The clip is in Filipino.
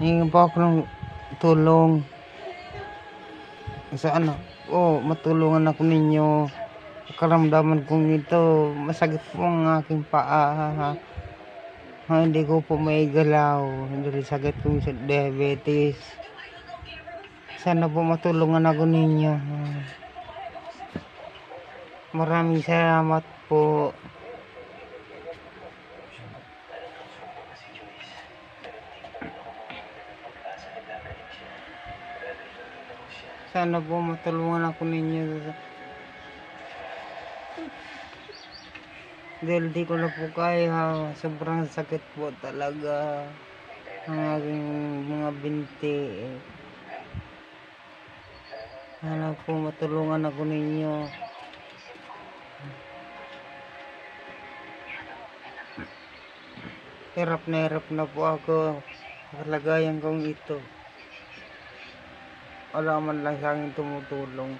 Hingi po ako ng tulong. Sa ano, matulungan ako ninyo. Karamdaman kong ito, masakit po ang aking paa. Hindi ko po maigalaw. Dahil sakit ko sa diabetes. Sana po matulungan ako ninyo. Maraming salamat po. Sana po matulungan ako ninyo. Dahil di ko na po kaya. Sobrang sakit po talaga ang aking mga binti. Sana po matulungan ako ninyo. Hirap na po ako sa kalagayan kong ito. Wala man lang sa akin tumutulong.